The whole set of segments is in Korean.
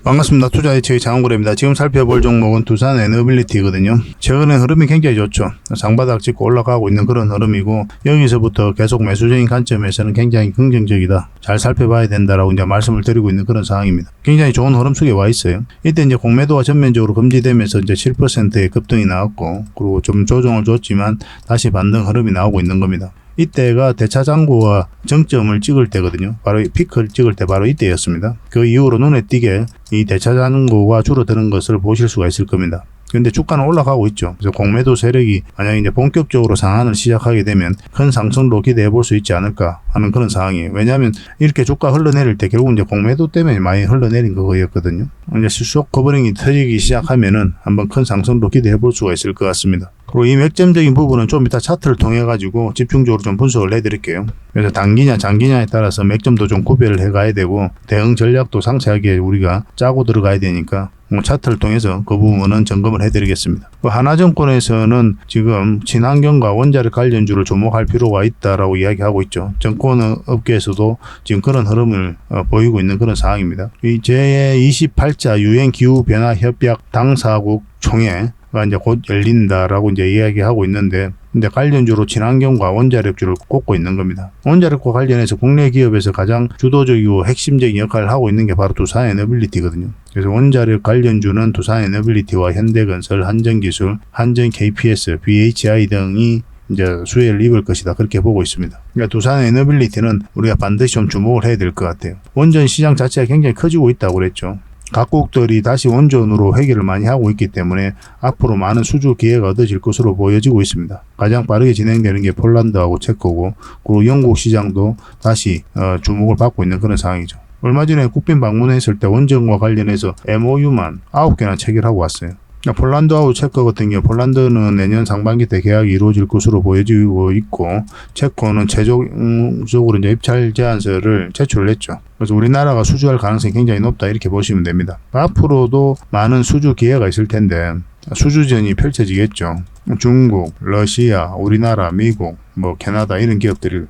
반갑습니다. 투자예측의 장원구래입니다. 지금 살펴볼 종목은 두산 에너빌리티거든요. 최근에 흐름이 굉장히 좋죠. 상바닥 찍고 올라가고 있는 그런 흐름이고, 여기서부터 계속 매수적인 관점에서는 굉장히 긍정적이다, 잘 살펴봐야 된다라고 이제 말씀을 드리고 있는 그런 상황입니다. 굉장히 좋은 흐름 속에 와 있어요. 이때 이제 공매도가 전면적으로 금지되면서 이제 7%의 급등이 나왔고, 그리고 좀 조정을 줬지만 다시 반등 흐름이 나오고 있는 겁니다. 이때가 대차장고가 정점을 찍을 때거든요. 바로 피크를 찍을 때 바로 이때였습니다. 그 이후로 눈에 띄게 이 대차장고가 줄어드는 것을 보실 수가 있을 겁니다. 근데 주가는 올라가고 있죠. 그래서 공매도 세력이 만약에 이제 본격적으로 상한을 시작하게 되면 큰 상승도 기대해 볼 수 있지 않을까 하는 그런 상황이에요. 왜냐하면 이렇게 주가 흘러내릴 때 결국 이제 공매도 때문에 많이 흘러내린 거였거든요. 이제 숏 커버링이 터지기 시작하면은 한번 큰 상승도 기대해 볼 수가 있을 것 같습니다. 그리고 이 맥점적인 부분은 좀 이따 차트를 통해 가지고 집중적으로 좀 분석을 해드릴게요. 그래서 단기냐 장기냐에 따라서 맥점도 좀 구별을 해가야 되고, 대응 전략도 상세하게 우리가 짜고 들어가야 되니까 차트를 통해서 그 부분은 점검을 해드리겠습니다. 하나증권에서는 지금 친환경과 원자력 관련주를 주목할 필요가 있다라고 이야기하고 있죠. 증권업계에서도 지금 그런 흐름을 보이고 있는 그런 상황입니다. 이 제28차 유엔기후변화협약 당사국 총회가 이제 곧 열린다라고 이제 이야기하고 있는데, 근데 관련주로 친환경과 원자력주를 꼽고 있는 겁니다. 원자력과 관련해서 국내 기업에서 가장 주도적이고 핵심적인 역할을 하고 있는 게 바로 두산 에너빌리티거든요. 그래서 원자력 관련주는 두산 에너빌리티와 현대건설, 한전기술, 한전 KPS, BHI 등이 이제 수혜를 입을 것이다, 그렇게 보고 있습니다. 그러니까 두산 에너빌리티는 우리가 반드시 좀 주목을 해야 될 것 같아요. 원전 시장 자체가 굉장히 커지고 있다고 그랬죠. 각국들이 다시 원전으로 회귀를 많이 하고 있기 때문에 앞으로 많은 수주 기회가 얻어질 것으로 보여지고 있습니다. 가장 빠르게 진행되는 게 폴란드하고 체코고, 그리고 영국 시장도 다시 주목을 받고 있는 그런 상황이죠. 얼마 전에 국빈 방문했을 때 원전과 관련해서 MOU만 9개나 체결하고 왔어요. 폴란드하고 체코 같은 경우, 폴란드는 내년 상반기 때 계약이 이루어질 것으로 보여지고 있고, 체코는 최종적으로 이제 입찰 제안서를 제출을 했죠. 그래서 우리나라가 수주할 가능성이 굉장히 높다, 이렇게 보시면 됩니다. 앞으로도 많은 수주 기회가 있을 텐데 수주전이 펼쳐지겠죠. 중국, 러시아, 우리나라, 미국, 캐나다 이런 기업들이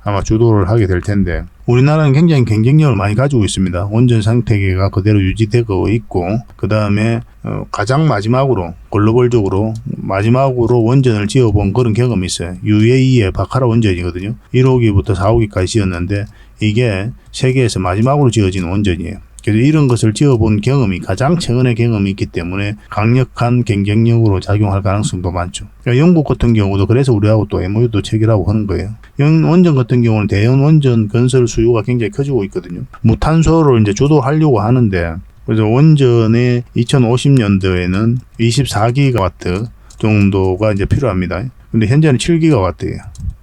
아마 주도를 하게 될 텐데, 우리나라는 굉장히 경쟁력을 많이 가지고 있습니다. 원전 생태계가 그대로 유지되고 있고, 그 다음에 가장 마지막으로 글로벌적으로 마지막으로 원전을 지어본 그런 경험이 있어요. UAE의 바카라 원전이거든요. 1호기부터 4호기까지 지었는데 이게 세계에서 마지막으로 지어진 원전이에요. 그래서 이런 것을 지어본 경험이, 가장 최근의 경험이 있기 때문에 강력한 경쟁력으로 작용할 가능성도 많죠. 그러니까 영국 같은 경우도 그래서 우리하고 또 MOU도 체결하고 하는 거예요. 원전 같은 경우는 대형 원전 건설 수요가 굉장히 커지고 있거든요. 무탄소를 이제 주도하려고 하는데, 그래서 원전에 2050년도에는 24기가와트 정도가 이제 필요합니다. 근데 현재는 7기가와트예요.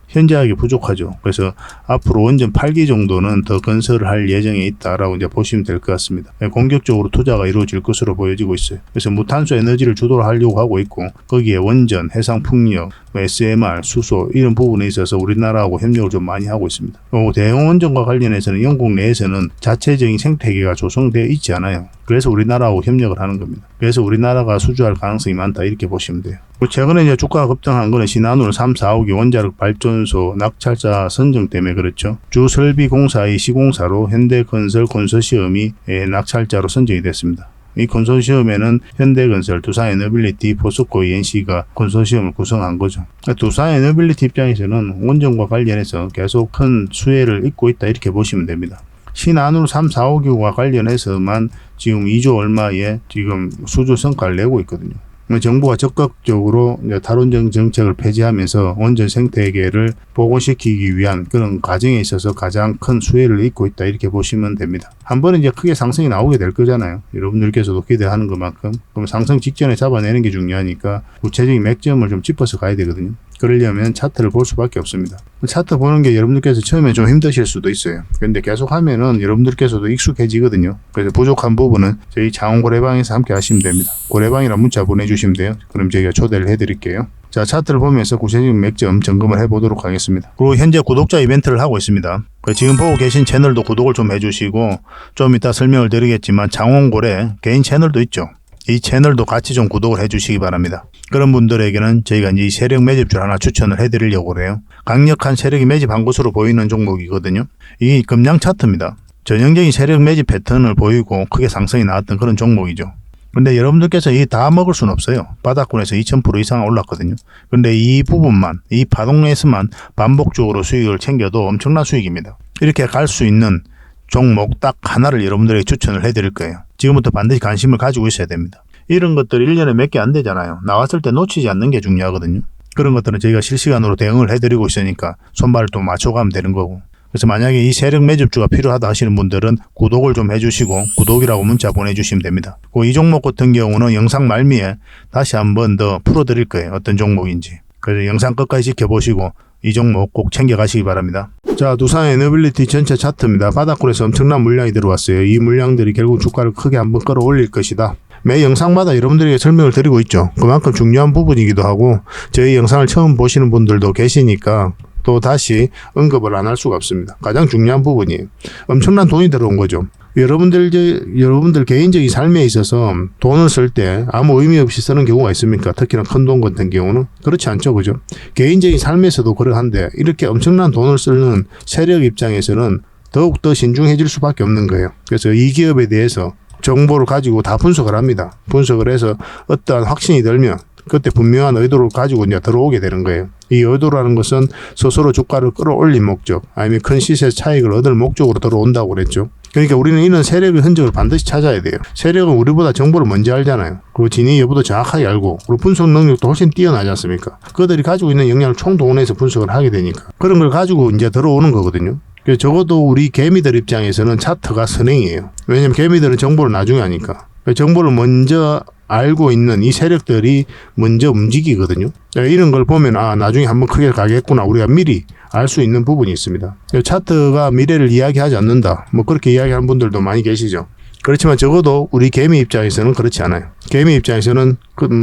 현저하게 부족하죠. 그래서 앞으로 원전 8기 정도는 더 건설을 할 예정에 있다라고 이제 보시면 될 것 같습니다. 공격적으로 투자가 이루어질 것으로 보여지고 있어요. 그래서 무탄소 에너지를 주도를 하려고 하고 있고, 거기에 원전, 해상풍력, SMR, 수소 이런 부분에 있어서 우리나라하고 협력을 좀 많이 하고 있습니다. 대형 원전과 관련해서는 영국 내에서는 자체적인 생태계가 조성되어 있지 않아요. 그래서 우리나라하고 협력을 하는 겁니다. 그래서 우리나라가 수주할 가능성이 많다, 이렇게 보시면 돼요. 최근에 이제 주가가 급등한 거는 신한울 3, 4호기 원자력 발전소 낙찰자 선정 때문에 그렇죠. 주설비공사의 시공사로 현대건설 컨소시엄이 낙찰자로 선정이 됐습니다. 이 컨소시엄에는 현대건설, 두산에너빌리티, 포스코, ENC가 컨소시엄을 구성한 거죠. 두산에너빌리티 입장에서는 원전과 관련해서 계속 큰 수혜를 입고 있다, 이렇게 보시면 됩니다. 신한울 3, 4호기와 관련해서만 지금 2조 얼마의 지금 수주 성과를 내고 있거든요. 정부가 적극적으로 탈원전 정책을 폐지하면서 원전 생태계를 복원시키기 위한 그런 과정에 있어서 가장 큰 수혜를 입고 있다, 이렇게 보시면 됩니다. 한 번은 이제 크게 상승이 나오게 될 거잖아요. 여러분들께서도 기대하는 것만큼. 그럼 상승 직전에 잡아내는 게 중요하니까 구체적인 맥점을 좀 짚어서 가야 되거든요. 그러려면 차트를 볼 수밖에 없습니다. 차트 보는 게 여러분들께서 처음에 좀 힘드실 수도 있어요. 그런데 계속 하면은 여러분들께서도 익숙해지거든요. 그래서 부족한 부분은 저희 장원고래방에서 함께 하시면 됩니다. 고래방이라 문자 보내주시면 돼요. 그럼 저희가 초대를 해드릴게요. 자, 차트를 보면서 구체적인 맥점 점검을 해보도록 하겠습니다. 그리고 현재 구독자 이벤트를 하고 있습니다. 지금 보고 계신 채널도 구독을 좀 해주시고, 좀 이따 설명을 드리겠지만 장원고래 개인 채널도 있죠. 이 채널도 같이 좀 구독을 해주시기 바랍니다. 그런 분들에게는 저희가 이제 세력 매집줄 하나 추천을 해드리려고 그래요. 강력한 세력이 매집한 것으로 보이는 종목이거든요. 이 금량 차트입니다. 전형적인 세력 매집 패턴을 보이고 크게 상승이 나왔던 그런 종목이죠. 근데 여러분들께서 이 다 먹을 수는 없어요. 바닥권에서 2000% 이상 올랐거든요. 근데 이 부분만, 이 파동에서만 반복적으로 수익을 챙겨도 엄청난 수익입니다. 이렇게 갈 수 있는 종목 딱 하나를 여러분들에게 추천을 해드릴 거예요. 지금부터 반드시 관심을 가지고 있어야 됩니다. 이런 것들 1년에 몇 개 안 되잖아요. 나왔을 때 놓치지 않는 게 중요하거든요. 그런 것들은 저희가 실시간으로 대응을 해드리고 있으니까 손발을 또 맞춰가면 되는 거고. 그래서 만약에 이 세력 매집주가 필요하다 하시는 분들은 구독을 좀 해주시고 구독이라고 문자 보내주시면 됩니다. 이 종목 같은 경우는 영상 말미에 다시 한번 더 풀어드릴 거예요. 어떤 종목인지. 그래서 영상 끝까지 지켜보시고 이 종목 꼭 챙겨가시기 바랍니다. 자, 두산 에너빌리티 전체 차트입니다. 바닥권에서 엄청난 물량이 들어왔어요. 이 물량들이 결국 주가를 크게 한번 끌어올릴 것이다. 매 영상마다 여러분들에게 설명을 드리고 있죠. 그만큼 중요한 부분이기도 하고 저희 영상을 처음 보시는 분들도 계시니까 또 다시 언급을 안 할 수가 없습니다. 가장 중요한 부분이에요. 엄청난 돈이 들어온 거죠. 여러분들 개인적인 삶에 있어서 돈을 쓸 때 아무 의미 없이 쓰는 경우가 있습니까? 특히나 큰 돈 같은 경우는 그렇지 않죠, 그죠? 개인적인 삶에서도 그러한데 이렇게 엄청난 돈을 쓰는 세력 입장에서는 더욱더 신중해질 수밖에 없는 거예요. 그래서 이 기업에 대해서 정보를 가지고 다 분석을 합니다. 분석을 해서 어떠한 확신이 들면 그때 분명한 의도를 가지고 이제 들어오게 되는 거예요. 이 의도라는 것은 스스로 주가를 끌어올린 목적, 아니면 큰 시세 차익을 얻을 목적으로 들어온다고 그랬죠. 그러니까 우리는 이런 세력의 흔적을 반드시 찾아야 돼요. 세력은 우리보다 정보를 먼저 알잖아요. 그리고 진위 여부도 정확하게 알고, 그리고 분석 능력도 훨씬 뛰어나지 않습니까? 그들이 가지고 있는 역량을 총동원해서 분석을 하게 되니까 그런 걸 가지고 이제 들어오는 거거든요. 적어도 우리 개미들 입장에서는 차트가 선행이에요. 왜냐면 개미들은 정보를 나중에 하니까. 정보를 먼저 알고 있는 이 세력들이 먼저 움직이거든요. 이런 걸 보면 나중에 한번 크게 가겠구나, 우리가 미리 알 수 있는 부분이 있습니다. 차트가 미래를 이야기하지 않는다, 뭐 그렇게 이야기하는 분들도 많이 계시죠. 그렇지만 적어도 우리 개미 입장에서는 그렇지 않아요. 개미 입장에서는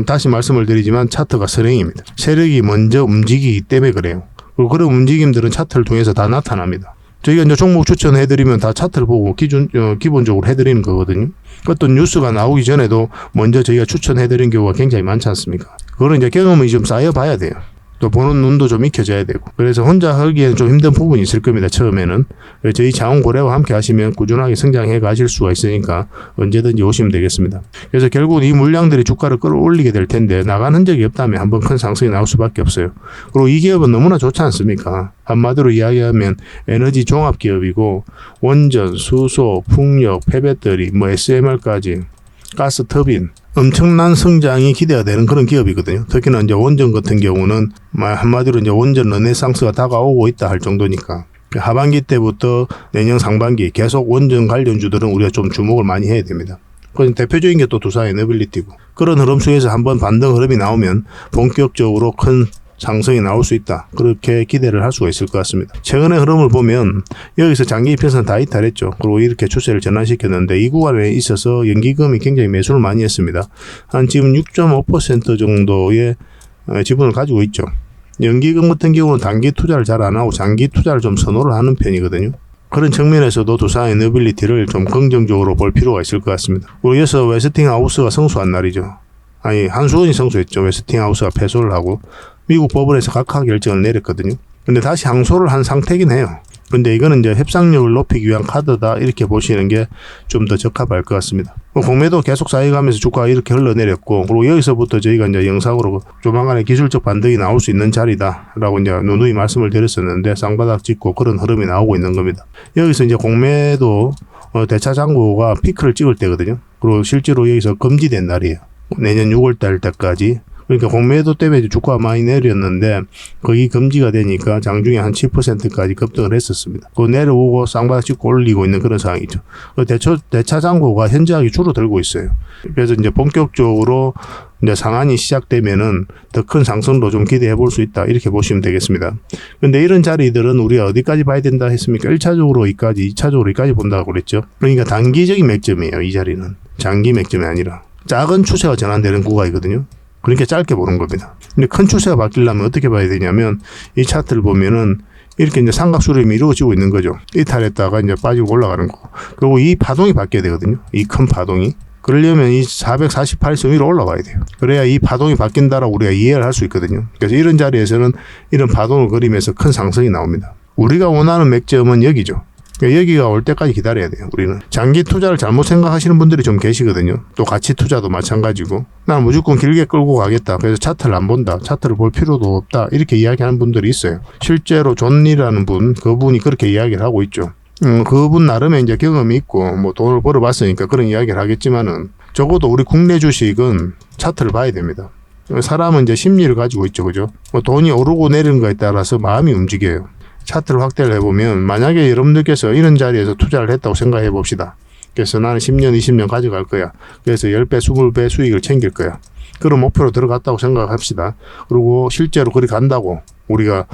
다시 말씀을 드리지만 차트가 선행입니다. 세력이 먼저 움직이기 때문에 그래요. 그리고 그런 움직임들은 차트를 통해서 다 나타납니다. 저희가 이제 종목 추천해드리면 다 차트를 보고 기본적으로 해드리는 거거든요. 어떤 뉴스가 나오기 전에도 먼저 저희가 추천해드리는 경우가 굉장히 많지 않습니까? 그거는 이제 경험이 좀 쌓여봐야 돼요. 또 보는 눈도 좀 익혀져야 되고. 그래서 혼자 하기에는 좀 힘든 부분이 있을 겁니다. 처음에는. 저희 자원고래와 함께 하시면 꾸준하게 성장해 가실 수가 있으니까 언제든지 오시면 되겠습니다. 그래서 결국은 이 물량들이 주가를 끌어올리게 될 텐데 나간 흔적이 없다면 한번 큰 상승이 나올 수밖에 없어요. 그리고 이 기업은 너무나 좋지 않습니까? 한마디로 이야기하면 에너지 종합 기업이고 원전, 수소, 풍력, 폐배터리, SMR까지 가스 터빈 엄청난 성장이 기대가 되는 그런 기업이거든요. 특히나 이제 원전 같은 경우는 한마디로 이제 원전 르네상스가 다가오고 있다 할 정도니까 하반기 때부터 내년 상반기 계속 원전 관련주들은 우리가 좀 주목을 많이 해야 됩니다. 그래서 대표적인 게 또 두산 에너빌리티고, 그런 흐름 속에서 한번 반등 흐름이 나오면 본격적으로 큰 상승이 나올 수 있다, 그렇게 기대를 할 수가 있을 것 같습니다. 최근의 흐름을 보면 여기서 장기 입현선 다 이탈했죠. 그리고 이렇게 추세를 전환시켰는데 이 구간에 있어서 연기금이 굉장히 매수를 많이 했습니다. 한 지금 6.5% 정도의 지분을 가지고 있죠. 연기금 같은 경우는 단기 투자를 잘 안 하고 장기 투자를 좀 선호를 하는 편이거든요. 그런 측면에서도 두산 에너빌리티를 좀 긍정적으로 볼 필요가 있을 것 같습니다. 그리고 여기서 웨스팅하우스가 성수한 날이죠. 한수원이 성수했죠. 웨스팅하우스가 패소를 하고 미국 법원에서 각하 결정을 내렸거든요. 근데 다시 항소를 한 상태긴 해요. 근데 이거는 이제 협상력을 높이기 위한 카드다, 이렇게 보시는 게 좀 더 적합할 것 같습니다. 공매도 계속 쌓여가면서 주가가 이렇게 흘러내렸고, 그리고 여기서부터 저희가 이제 영상으로 조만간에 기술적 반등이 나올 수 있는 자리다라고 이제 누누이 말씀을 드렸었는데 쌍바닥 찍고 그런 흐름이 나오고 있는 겁니다. 여기서 이제 공매도 대차 잔고가 피크를 찍을 때거든요. 그리고 실제로 여기서 금지된 날이에요. 내년 6월달 때까지. 그러니까 공매도 때문에 주가가 많이 내렸는데 거기 금지가 되니까 장중에 한 7%까지 급등을 했었습니다. 그 내려오고 쌍바닥 찍고 올리고 있는 그런 상황이죠. 대차 잔고가 현저하게 줄어들고 있어요. 그래서 이제 본격적으로 이제 상한이 시작되면은 더 큰 상승도 좀 기대해 볼 수 있다, 이렇게 보시면 되겠습니다. 근데 이런 자리들은 우리가 어디까지 봐야 된다 했습니까? 1차적으로 여기까지, 2차적으로 여기까지 본다고 그랬죠. 그러니까 단기적인 맥점이에요. 이 자리는 장기 맥점이 아니라 작은 추세가 전환되는 구간이거든요. 그러니까 짧게 보는 겁니다. 근데 큰 추세가 바뀌려면 어떻게 봐야 되냐면 이 차트를 보면은 이렇게 이제 삼각수렴이 이루어지고 있는 거죠. 이탈했다가 이제 빠지고 올라가는 거. 그리고 이 파동이 바뀌어야 되거든요. 이 큰 파동이. 그러려면 이 448선 위로 올라가야 돼요. 그래야 이 파동이 바뀐다라고 우리가 이해를 할 수 있거든요. 그래서 이런 자리에서는 이런 파동을 그리면서 큰 상승이 나옵니다. 우리가 원하는 맥점은 여기죠. 그러니까 여기가 올 때까지 기다려야 돼요. 우리는 장기 투자를 잘못 생각하시는 분들이 좀 계시거든요. 또 가치 투자도 마찬가지고 나는 무조건 길게 끌고 가겠다. 그래서 차트를 안 본다. 차트를 볼 필요도 없다. 이렇게 이야기하는 분들이 있어요. 실제로 존이라는 분, 그분이 그렇게 이야기를 하고 있죠. 그분 나름의 이제 경험이 있고 뭐 돈을 벌어봤으니까 그런 이야기를 하겠지만은 적어도 우리 국내 주식은 차트를 봐야 됩니다. 사람은 이제 심리를 가지고 있죠, 그죠? 뭐 돈이 오르고 내리는 거에 따라서 마음이 움직여요. 차트를 확대를 해보면 만약에 여러분들께서 이런 자리에서 투자를 했다고 생각해 봅시다. 그래서 나는 10년, 20년 가져갈 거야. 그래서 10배, 20배 수익을 챙길 거야. 그런 목표로 들어갔다고 생각합시다. 그리고 실제로 그리 간다고 우리가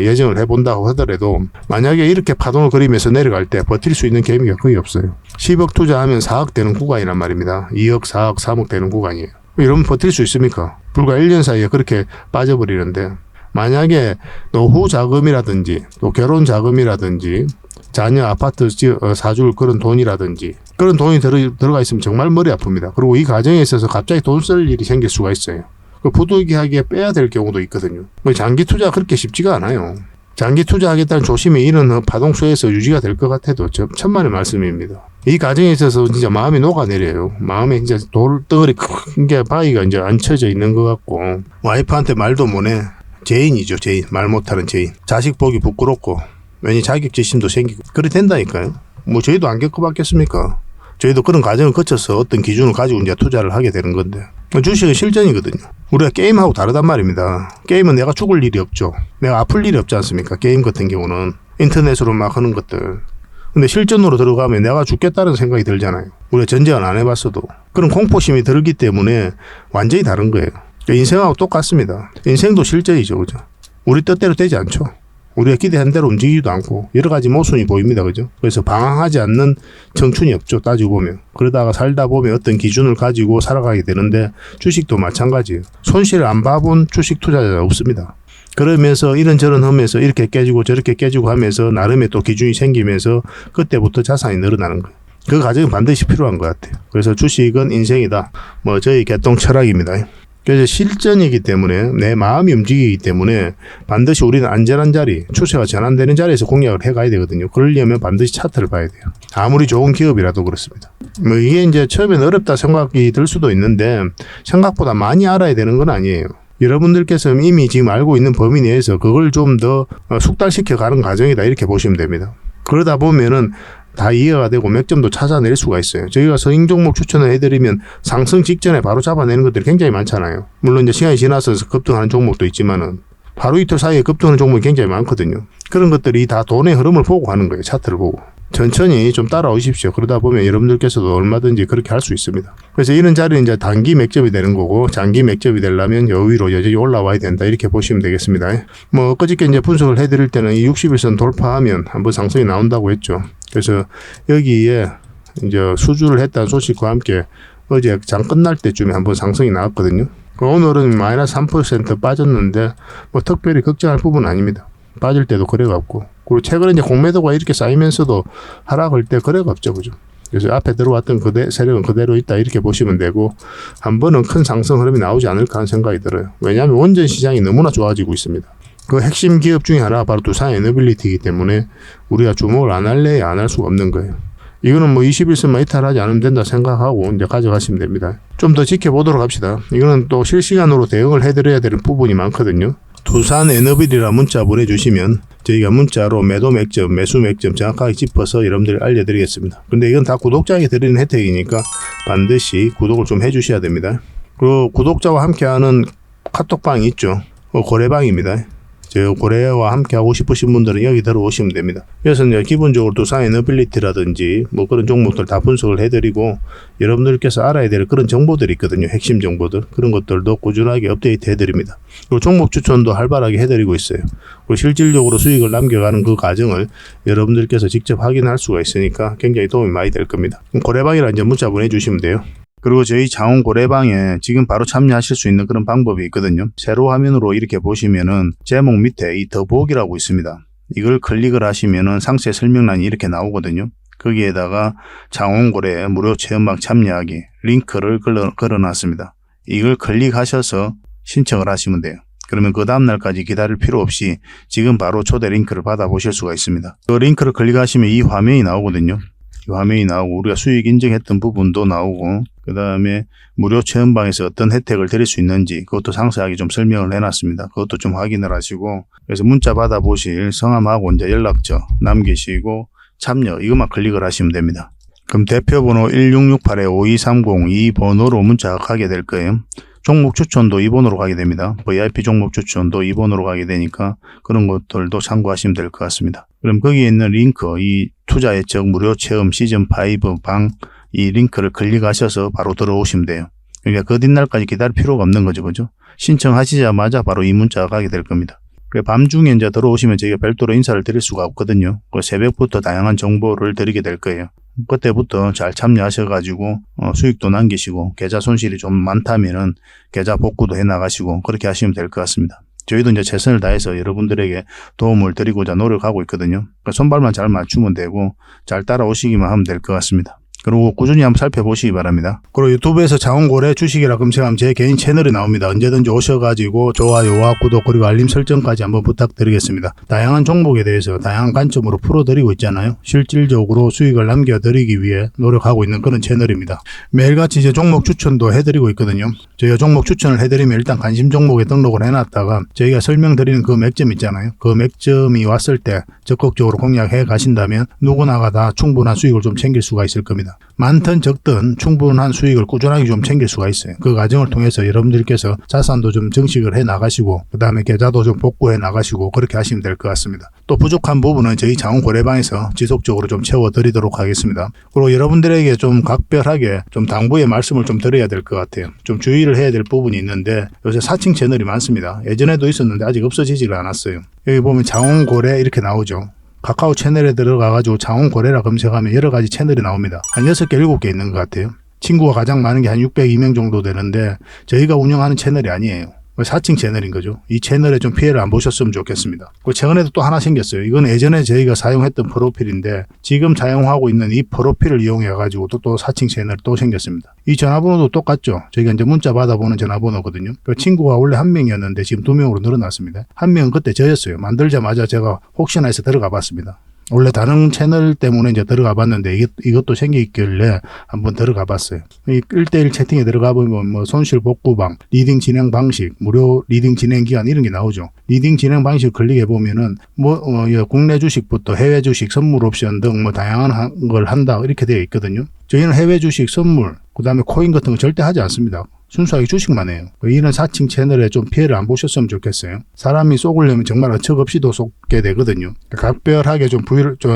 예정을 해본다고 하더라도 만약에 이렇게 파동을 그리면서 내려갈 때 버틸 수 있는 개미가 거의 없어요. 10억 투자하면 4억 되는 구간이란 말입니다. 2억, 4억, 3억 되는 구간이에요. 이러면 버틸 수 있습니까? 불과 1년 사이에 그렇게 빠져버리는데 만약에 노후 자금이라든지 또 결혼 자금이라든지 자녀 아파트 사줄 그런 돈이라든지 그런 돈이 들어가 있으면 정말 머리 아픕니다. 그리고 이 과정에 있어서 갑자기 돈 쓸 일이 생길 수가 있어요. 그 부득이하게 빼야 될 경우도 있거든요. 장기 투자 그렇게 쉽지가 않아요. 장기 투자하겠다는 조심이 이런 파동수에서 유지가 될 것 같아도 천만의 말씀입니다. 이 과정에 있어서 진짜 마음이 녹아내려요. 마음에 진짜 돌덩어리 큰 게 바위가 이제 앉혀져 있는 것 같고 와이프한테 말도 못해. 죄인이죠, 죄인. 말 못하는 죄인. 자식 보기 부끄럽고 괜히 자격지심도 생기고 그래 된다니까요. 뭐 저희도 안 겪어봤겠습니까? 저희도 그런 과정을 거쳐서 어떤 기준을 가지고 이제 투자를 하게 되는 건데 주식은 실전이거든요. 우리가 게임하고 다르단 말입니다. 게임은 내가 죽을 일이 없죠. 내가 아플 일이 없지 않습니까? 게임 같은 경우는 인터넷으로 막 하는 것들. 근데 실전으로 들어가면 내가 죽겠다는 생각이 들잖아요. 우리가 전쟁을 안 해봤어도 그런 공포심이 들기 때문에 완전히 다른 거예요. 인생하고 똑같습니다. 인생도 실전이죠, 그죠? 우리 뜻대로 되지 않죠. 우리가 기대한 대로 움직이지도 않고 여러 가지 모순이 보입니다, 그죠? 그래서 방황하지 않는 청춘이 없죠, 따지고 보면. 그러다가 살다 보면 어떤 기준을 가지고 살아가게 되는데 주식도 마찬가지예요. 손실을 안 봐본 주식 투자자가 없습니다. 그러면서 이런저런 하면서 이렇게 깨지고 저렇게 깨지고 하면서 나름의 또 기준이 생기면서 그때부터 자산이 늘어나는 거예요. 그 과정이 반드시 필요한 것 같아요. 그래서 주식은 인생이다. 뭐 저희 개똥 철학입니다. 그래서 실전이기 때문에 내 마음이 움직이기 때문에 반드시 우리는 안전한 자리, 추세가 전환되는 자리에서 공략을 해가야 되거든요. 그러려면 반드시 차트를 봐야 돼요. 아무리 좋은 기업이라도 그렇습니다. 뭐 이게 이제 처음엔 어렵다 생각이 들 수도 있는데 생각보다 많이 알아야 되는 건 아니에요. 여러분들께서 이미 지금 알고 있는 범위 내에서 그걸 좀 더 숙달시켜 가는 과정이다 이렇게 보시면 됩니다. 그러다 보면은 다 이해가 되고 맥점도 찾아낼 수가 있어요. 저희가 서행 종목 추천을 해드리면 상승 직전에 바로 잡아내는 것들이 굉장히 많잖아요. 물론 이제 시간이 지나서 급등하는 종목도 있지만은 하루 이틀 사이에 급등하는 종목이 굉장히 많거든요. 그런 것들이 다 돈의 흐름을 보고 하는 거예요. 차트를 보고. 천천히 좀 따라오십시오. 그러다 보면 여러분들께서도 얼마든지 그렇게 할 수 있습니다. 그래서 이런 자리는 이제 단기 맥점이 되는 거고 장기 맥점이 되려면 여위로 여전히 올라와야 된다 이렇게 보시면 되겠습니다. 뭐 엊그저께 이제 분석을 해드릴 때는 이 60일선 돌파하면 한번 상승이 나온다고 했죠. 그래서 여기에 이제 수주를 했다는 소식과 함께 어제 장 끝날 때쯤에 한번 상승이 나왔거든요. 오늘은 마이너스 3% 빠졌는데 뭐 특별히 걱정할 부분은 아닙니다. 빠질 때도 거래가 없고 그리고 최근에 이제 공매도가 이렇게 쌓이면서도 하락할 때 거래가 없죠, 그죠? 그래서 앞에 들어왔던 세력은 그대로 있다 이렇게 보시면 되고 한 번은 큰 상승 흐름이 나오지 않을까 하는 생각이 들어요. 왜냐하면 원전 시장이 너무나 좋아지고 있습니다. 그 핵심 기업 중에 하나가 바로 두산 에너빌리티이기 때문에 우리가 주목을 안 할래야 안 할 수가 없는 거예요. 이거는 뭐 21선만 이탈하지 않으면 된다 생각하고 이제 가져가시면 됩니다. 좀 더 지켜보도록 합시다. 이거는 또 실시간으로 대응을 해드려야 되는 부분이 많거든요. 두산 에너빌이라 문자 보내주시면 저희가 문자로 매도 맥점, 매수 맥점 정확하게 짚어서 여러분들 알려드리겠습니다. 근데 이건 다 구독자에게 드리는 혜택이니까 반드시 구독을 좀 해주셔야 됩니다. 그리고 구독자와 함께하는 카톡방이 있죠. 고래방입니다. 저 고래와 함께 하고 싶으신 분들은 여기 들어오시면 됩니다. 그래서 이제 기본적으로 두산 에너빌리티라든지 뭐 그런 종목들 다 분석을 해드리고 여러분들께서 알아야 될 그런 정보들이 있거든요. 핵심 정보들. 그런 것들도 꾸준하게 업데이트 해드립니다. 그리고 종목 추천도 활발하게 해드리고 있어요. 그리고 실질적으로 수익을 남겨가는 그 과정을 여러분들께서 직접 확인할 수가 있으니까 굉장히 도움이 많이 될 겁니다. 고래방이라 이제 문자 보내주시면 돼요. 그리고 저희 장원 고래방에 지금 바로 참여하실 수 있는 그런 방법이 있거든요. 세로 화면으로 이렇게 보시면은 제목 밑에 이 더보기라고 있습니다. 이걸 클릭을 하시면은 상세 설명란이 이렇게 나오거든요. 거기에다가 장원 고래 무료 체험방 참여하기 링크를 걸어놨습니다. 이걸 클릭하셔서 신청을 하시면 돼요. 그러면 그 다음날까지 기다릴 필요 없이 지금 바로 초대 링크를 받아보실 수가 있습니다. 그 링크를 클릭하시면 이 화면이 나오거든요. 이 화면이 나오고 우리가 수익 인증했던 부분도 나오고 그 다음에 무료 체험방에서 어떤 혜택을 드릴 수 있는지 그것도 상세하게 좀 설명을 해놨습니다. 그것도 좀 확인을 하시고 그래서 문자 받아보실 성함하고 이제 연락처 남기시고 참여 이것만 클릭을 하시면 됩니다. 그럼 대표번호 1668-5230 이 번호로 문자가 가게 될 거예요. 종목 추천도 이 번호로 가게 됩니다. VIP 종목 추천도 이 번호로 가게 되니까 그런 것들도 참고하시면 될 것 같습니다. 그럼 거기에 있는 링크, 이 투자 예측 무료 체험 시즌5 방 이 링크를 클릭하셔서 바로 들어오시면 돼요. 그러니까 그 뒷날까지 기다릴 필요가 없는 거죠. 그죠? 신청하시자마자 바로 이 문자가 가게 될 겁니다. 밤중에 이제 들어오시면 저희가 별도로 인사를 드릴 수가 없거든요. 새벽부터 다양한 정보를 드리게 될 거예요. 그때부터 잘 참여하셔가지고 수익도 남기시고 계좌 손실이 좀 많다면은 계좌 복구도 해 나가시고 그렇게 하시면 될 것 같습니다. 저희도 이제 최선을 다해서 여러분들에게 도움을 드리고자 노력하고 있거든요. 손발만 잘 맞추면 되고 잘 따라오시기만 하면 될 것 같습니다. 그리고 꾸준히 한번 살펴보시기 바랍니다. 그리고 유튜브에서 장원고래 주식이라 검색하면 제 개인 채널이 나옵니다. 언제든지 오셔가지고 좋아요와 구독 그리고 알림 설정까지 한번 부탁드리겠습니다. 다양한 종목에 대해서 다양한 관점으로 풀어드리고 있잖아요. 실질적으로 수익을 남겨드리기 위해 노력하고 있는 그런 채널입니다. 매일같이 이제 종목 추천도 해드리고 있거든요. 저희가 종목 추천을 해드리면 일단 관심 종목에 등록을 해놨다가 저희가 설명드리는 그 맥점 있잖아요. 그 맥점이 왔을 때 적극적으로 공략해 가신다면 누구나가 다 충분한 수익을 좀 챙길 수가 있을 겁니다. 많든 적든 충분한 수익을 꾸준하게 좀 챙길 수가 있어요. 그 과정을 통해서 여러분들께서 자산도 좀 증식을 해 나가시고 그 다음에 계좌도 좀 복구해 나가시고 그렇게 하시면 될 것 같습니다. 또 부족한 부분은 저희 장원고래방에서 지속적으로 좀 채워드리도록 하겠습니다. 그리고 여러분들에게 좀 각별하게 좀 당부의 말씀을 좀 드려야 될 것 같아요. 좀 주의를 해야 될 부분이 있는데 요새 사칭 채널이 많습니다. 예전에도 있었는데 아직 없어지지가 않았어요. 여기 보면 장원고래 이렇게 나오죠. 카카오 채널에 들어가가지고 장원고래라 검색하면 여러가지 채널이 나옵니다. 한 6개, 7개 있는 것 같아요. 친구가 가장 많은 게 한 602명 정도 되는데 저희가 운영하는 채널이 아니에요. 사칭 채널인 거죠. 이 채널에 좀 피해를 안 보셨으면 좋겠습니다. 최근에도 또 하나 생겼어요. 이건 예전에 저희가 사용했던 프로필인데 지금 사용하고 있는 이 프로필을 이용해가지고 또 사칭 채널이 또 생겼습니다. 이 전화번호도 똑같죠. 저희가 이제 문자 받아보는 전화번호거든요. 그 친구가 원래 한 명이었는데 지금 2명으로 늘어났습니다. 한 명은 그때 저였어요. 만들자마자 제가 혹시나 해서 들어가 봤습니다. 원래 다른 채널 때문에 이제 들어가 봤는데 이것도 생기길래 한번 들어가 봤어요. 이 1대1 채팅에 들어가 보면 뭐 손실 복구방, 리딩 진행 방식, 무료 리딩 진행 기간 이런 게 나오죠. 리딩 진행 방식 클릭해 보면은 국내 주식부터 해외 주식, 선물 옵션 등 뭐 다양한 걸 한다 이렇게 되어 있거든요. 저희는 해외 주식, 선물, 그 다음에 코인 같은 거 절대 하지 않습니다. 순수하게 주식만 해요. 이런 사칭 채널에 좀 피해를 안 보셨으면 좋겠어요. 사람이 속으려면 정말 어처없이도 속게 되거든요. 각별하게 좀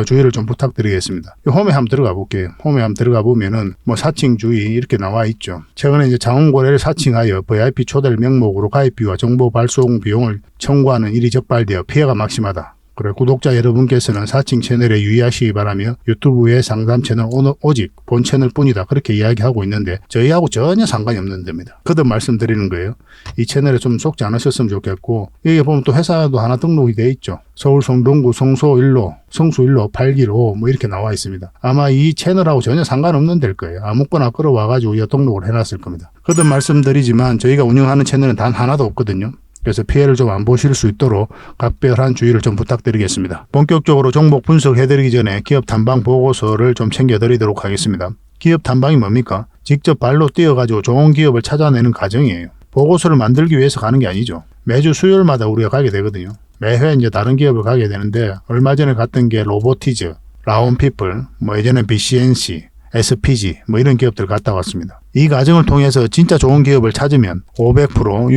주의를 좀 부탁드리겠습니다. 홈에 한번 들어가 볼게요. 홈에 한번 들어가 보면은 뭐 사칭 주의 이렇게 나와 있죠. 최근에 이제 장원고래를 사칭하여 VIP 초대 명목으로 가입비와 정보 발송 비용을 청구하는 일이 적발되어 피해가 막심하다. 그래 구독자 여러분께서는 사칭 채널에 유의하시기 바라며 유튜브의 상담 채널 오직 본 채널 뿐이다 그렇게 이야기하고 있는데 저희하고 전혀 상관이 없는 데입니다. 거듭 말씀드리는 거예요. 이 채널에 좀 속지 않으셨으면 좋겠고 여기 보면 또 회사도 하나 등록이 돼 있죠. 서울 성동구 성수 1로 8기로 뭐 이렇게 나와 있습니다. 아마 이 채널하고 전혀 상관없는 데일 거예요. 아무거나 끌어와가지고 이 등록을 해놨을 겁니다. 거듭 말씀드리지만 저희가 운영하는 채널은 단 하나도 없거든요. 그래서 피해를 좀 안 보실 수 있도록 각별한 주의를 좀 부탁드리겠습니다. 본격적으로 종목 분석해드리기 전에 기업 탐방 보고서를 좀 챙겨드리도록 하겠습니다. 기업 탐방이 뭡니까? 직접 발로 뛰어가지고 좋은 기업을 찾아내는 과정이에요. 보고서를 만들기 위해서 가는 게 아니죠. 매주 수요일마다 우리가 가게 되거든요. 매회 이제 다른 기업을 가게 되는데 얼마 전에 갔던 게 로보티즈, 라온피플, 뭐 예전에 BCNC, SPG 뭐 이런 기업들 갔다 왔습니다. 이 과정을 통해서 진짜 좋은 기업을 찾으면 500%,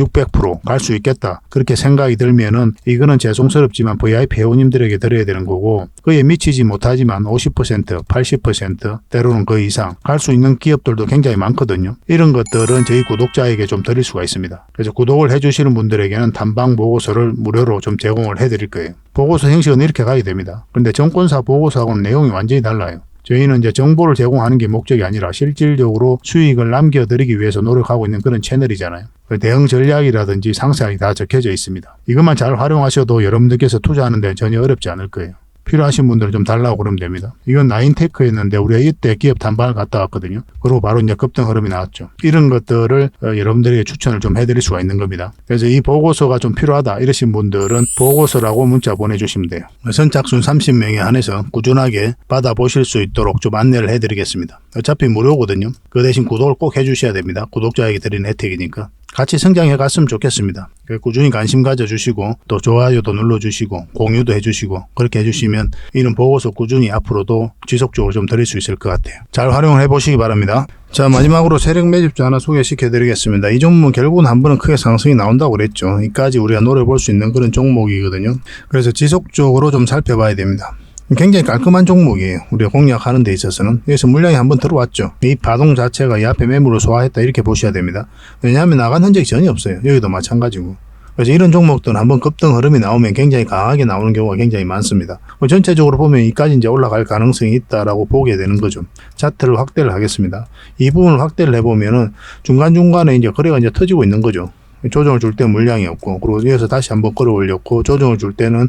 600% 갈 수 있겠다. 그렇게 생각이 들면은 이거는 죄송스럽지만 VIP 회원님들에게 드려야 되는 거고 그에 미치지 못하지만 50%, 80% 때로는 그 이상 갈 수 있는 기업들도 굉장히 많거든요. 이런 것들은 저희 구독자에게 좀 드릴 수가 있습니다. 그래서 구독을 해주시는 분들에게는 탐방 보고서를 무료로 좀 제공을 해드릴 거예요. 보고서 형식은 이렇게 가게 됩니다. 그런데 정권사 보고서하고는 내용이 완전히 달라요. 저희는 이제 정보를 제공하는 게 목적이 아니라 실질적으로 수익을 남겨드리기 위해서 노력하고 있는 그런 채널이잖아요. 대응 전략이라든지 상세하게 다 적혀져 있습니다. 이것만 잘 활용하셔도 여러분들께서 투자하는 데 전혀 어렵지 않을 거예요. 필요하신 분들은 좀 달라고 그러면 됩니다. 이건 나인테크였는데 우리가 이때 기업 탐방을 갔다 왔거든요. 그리고 바로 이제 급등 흐름이 나왔죠. 이런 것들을 여러분들에게 추천을 좀 해드릴 수가 있는 겁니다. 그래서 이 보고서가 좀 필요하다 이러신 분들은 보고서라고 문자 보내주시면 돼요. 선착순 30명에 한해서 꾸준하게 받아보실 수 있도록 좀 안내를 해드리겠습니다. 어차피 무료거든요. 그 대신 구독을 꼭 해주셔야 됩니다. 구독자에게 드리는 혜택이니까. 같이 성장해 갔으면 좋겠습니다. 꾸준히 관심 가져주시고 또 좋아요도 눌러주시고 공유도 해주시고 그렇게 해주시면 이런 보고서 꾸준히 앞으로도 지속적으로 좀 드릴 수 있을 것 같아요. 잘 활용을 해보시기 바랍니다. 자, 마지막으로 세력 매집주 하나 소개시켜 드리겠습니다. 이 종목은 결국은 한 번은 크게 상승이 나온다고 그랬죠. 이까지 우리가 노려볼 수 있는 그런 종목이거든요. 그래서 지속적으로 좀 살펴봐야 됩니다. 굉장히 깔끔한 종목이에요. 우리가 공략하는 데 있어서는. 여기서 물량이 한번 들어왔죠. 이 파동 자체가 이 앞에 매물을 소화했다 이렇게 보셔야 됩니다. 왜냐하면 나간 흔적이 전혀 없어요. 여기도 마찬가지고. 그래서 이런 종목들은 한번 급등 흐름이 나오면 굉장히 강하게 나오는 경우가 굉장히 많습니다. 전체적으로 보면 이까지 이제 올라갈 가능성이 있다라고 보게 되는 거죠. 차트를 확대를 하겠습니다. 이 부분을 확대를 해보면은 중간중간에 이제 거래가 이제 터지고 있는 거죠. 조정을 줄 때 물량이 없고, 그리고 여기서 다시 한번 끌어올렸고, 조정을 줄 때는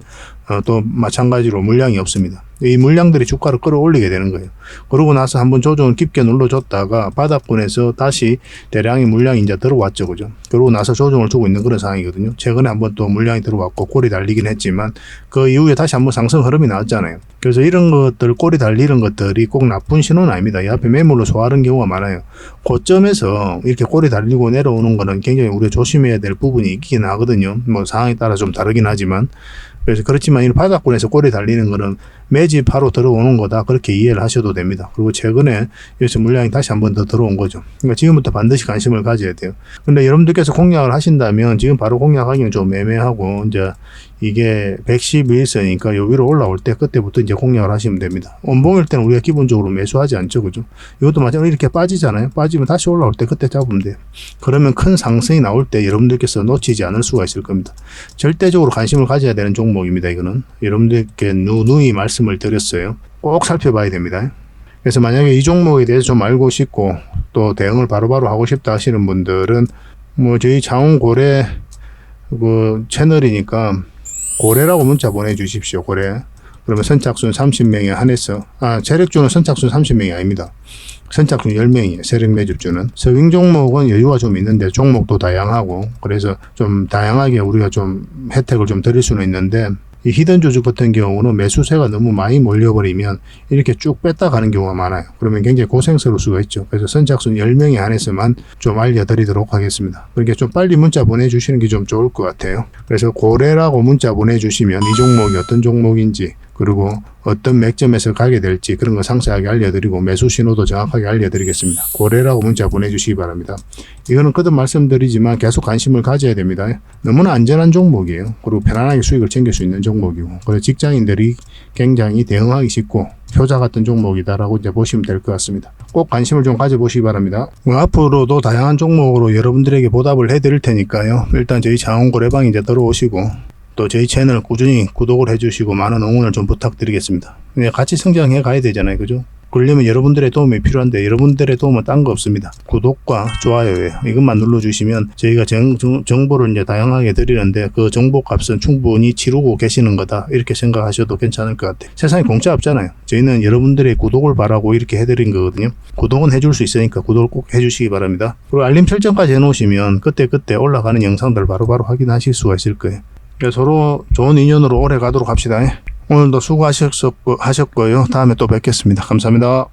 또 마찬가지로 물량이 없습니다. 이 물량들이 주가를 끌어올리게 되는 거예요. 그러고 나서 한번 조정을 깊게 눌러줬다가 바닥권에서 다시 대량의 물량이 이제 들어왔죠, 그죠? 그러고 나서 조정을 주고 있는 그런 상황이거든요. 최근에 한번 또 물량이 들어왔고 꼬리 달리긴 했지만 그 이후에 다시 한번 상승 흐름이 나왔잖아요. 그래서 이런 것들, 꼬리 달리는 것들이 꼭 나쁜 신호는 아닙니다. 이 앞에 매물로 소화하는 경우가 많아요. 고점에서 이렇게 꼬리 달리고 내려오는 거는 굉장히 우리가 조심해야 될 부분이 있긴 하거든요. 뭐 상황에 따라 좀 다르긴 하지만. 그래서 그렇지만 이 바닥권에서 꼬리 달리는 거는 매집하러 들어오는 거다 그렇게 이해를 하셔도 됩니다. 그리고 최근에 여기서 물량이 다시 한번 더 들어온 거죠. 그러니까 지금부터 반드시 관심을 가져야 돼요. 근데 여러분들께서 공략을 하신다면 지금 바로 공략하기는 좀 애매하고 이제 이게 112일선이니까 요 위로 올라올 때 그때부터 이제 공략을 하시면 됩니다. 원봉일 때는 우리가 기본적으로 매수하지 않죠, 그죠? 이것도 마찬가지로 이렇게 빠지잖아요. 빠지면 다시 올라올 때 그때 잡으면 돼요. 그러면 큰 상승이 나올 때 여러분들께서 놓치지 않을 수가 있을 겁니다. 절대적으로 관심을 가져야 되는 종목입니다. 이거는 여러분들께 누누이 말씀을 드렸어요. 꼭 살펴봐야 됩니다. 그래서 만약에 이 종목에 대해서 좀 알고 싶고 또 대응을 바로바로 하고 싶다 하시는 분들은 뭐 저희 장운고래 그 채널이니까 고래라고 문자 보내주십시오. 고래. 그러면 선착순 30명에 한해서 세력주는 선착순 30명이 아닙니다. 선착순 10명이에요. 세력 매집주는. 서빙 종목은 여유가 좀 있는데 종목도 다양하고 그래서 좀 다양하게 우리가 좀 혜택을 좀 드릴 수는 있는데 이 히든 조직 같은 경우는 매수세가 너무 많이 몰려버리면 이렇게 쭉 뺐다 가는 경우가 많아요. 그러면 굉장히 고생스러울 수가 있죠. 그래서 선착순 10명에 한해서만 좀 알려드리도록 하겠습니다. 그렇게 좀 빨리 문자 보내주시는 게 좀 좋을 것 같아요. 그래서 고래라고 문자 보내주시면 이 종목이 어떤 종목인지 그리고 어떤 맥점에서 가게 될지 그런 거 상세하게 알려드리고 매수 신호도 정확하게 알려드리겠습니다. 고래라고 문자 보내주시기 바랍니다. 이거는 거듭 말씀드리지만 계속 관심을 가져야 됩니다. 너무나 안전한 종목이에요. 그리고 편안하게 수익을 챙길 수 있는 종목이고 그래서 직장인들이 굉장히 대응하기 쉽고 효자 같은 종목이다라고 이제 보시면 될 것 같습니다. 꼭 관심을 좀 가져보시기 바랍니다. 앞으로도 다양한 종목으로 여러분들에게 보답을 해드릴 테니까요. 일단 저희 장원고래방 이제 들어오시고 또 저희 채널 꾸준히 구독을 해주시고 많은 응원을 좀 부탁드리겠습니다. 같이 성장해 가야 되잖아요, 그죠? 그러려면 여러분들의 도움이 필요한데 여러분들의 도움은 딴 거 없습니다. 구독과 좋아요예요. 이것만 눌러주시면 저희가 정보를 이제 다양하게 드리는데 그 정보 값은 충분히 치르고 계시는 거다 이렇게 생각하셔도 괜찮을 것 같아요. 세상에 공짜 없잖아요. 저희는 여러분들의 구독을 바라고 이렇게 해드린 거거든요. 구독은 해줄 수 있으니까 구독을 꼭 해주시기 바랍니다. 그리고 알림 설정까지 해놓으시면 그때 올라가는 영상들 바로바로 확인하실 수가 있을 거예요. 서로 좋은 인연으로 오래 가도록 합시다. 오늘도 수고하셨고요. 다음에 또 뵙겠습니다. 감사합니다.